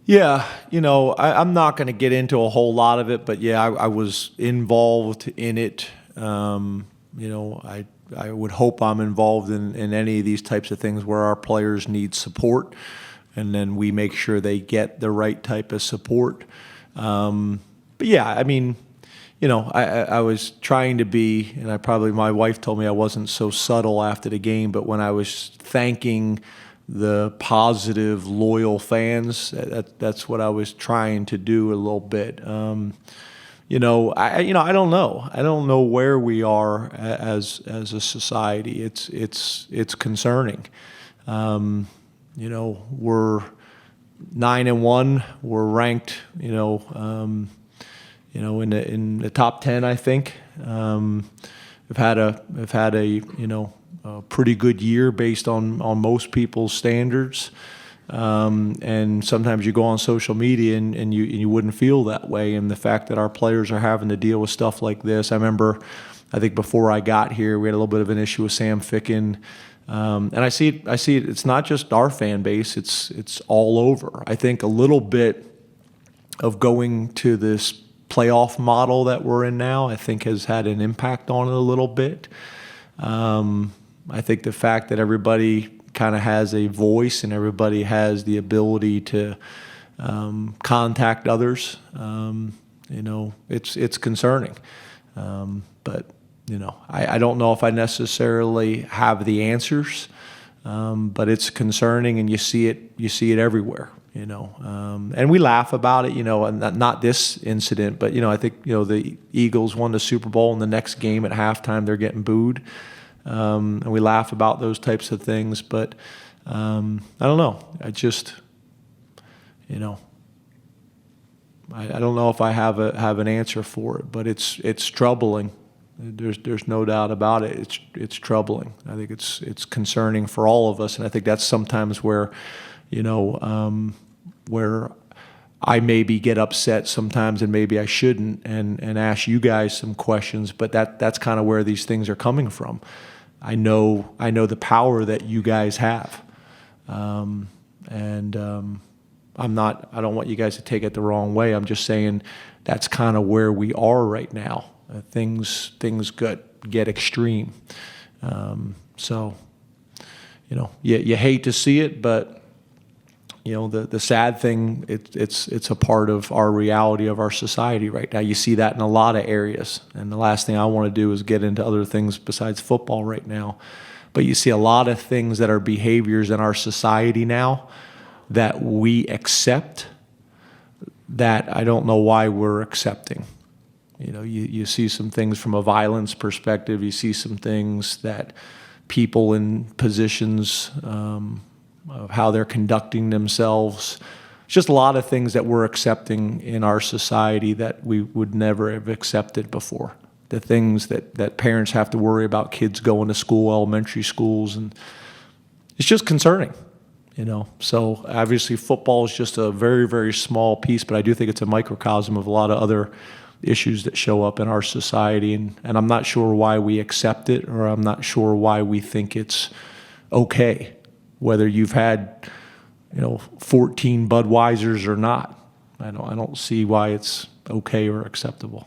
Yeah, I'm not going to get into a whole lot of it, but yeah, I was involved in it. I would hope I'm involved in any of these types of things where our players need support, and then we make sure they get the right type of support. But yeah, I mean, I was trying to be, and my wife told me I wasn't so subtle after the game, but when I was thanking the positive, loyal fans, that's what I was trying to do a little bit. I don't know. I don't know where we are as a society. It's concerning. We're 9-1. We're ranked, in the top 10, I think. We've had a pretty good year based on most people's standards. And sometimes you go on social media and you wouldn't feel that way. And the fact that our players are having to deal with stuff like this. I remember, I think before I got here, we had a little bit of an issue with Sam Ficken. And I see it. It's not just our fan base. It's all over. I think a little bit of going to this playoff model that we're in now, I think has had an impact on it a little bit. I think the fact that everybody kind of has a voice and everybody has the ability to contact others, it's concerning. But I don't know if I necessarily have the answers, but it's concerning, and you see it everywhere. And we laugh about it, and not this incident, but I think the Eagles won the Super Bowl, and the next game at halftime they're getting booed. And we laugh about those types of things, but I don't know. I just, I don't know if I have an answer for it, but it's troubling. There's no doubt about it. It's troubling. I think it's concerning for all of us, and I think that's sometimes where, where I maybe get upset sometimes, and maybe I shouldn't, and ask you guys some questions. But that's kind of where these things are coming from. I know the power that you guys have, and I don't want you guys to take it the wrong way. I'm just saying that's kind of where we are right now. Things get extreme. So you hate to see it, but the sad thing, it's a part of our reality of our society right now. You see that in a lot of areas, and the last thing I want to do is get into other things besides football right now. But you see a lot of things that are behaviors in our society now that we accept that I don't know why we're accepting. You see some things from a violence perspective. You see some things that people in positions of how they're conducting themselves. It's just a lot of things that we're accepting in our society that we would never have accepted before. The things that parents have to worry about kids going to school, elementary schools, and it's just concerning. So obviously football is just a very, very small piece, but I do think it's a microcosm of a lot of other issues that show up in our society, and I'm not sure why we accept it, or I'm not sure why we think it's okay, whether you've had 14 Budweisers or not. I don't see why it's okay or acceptable.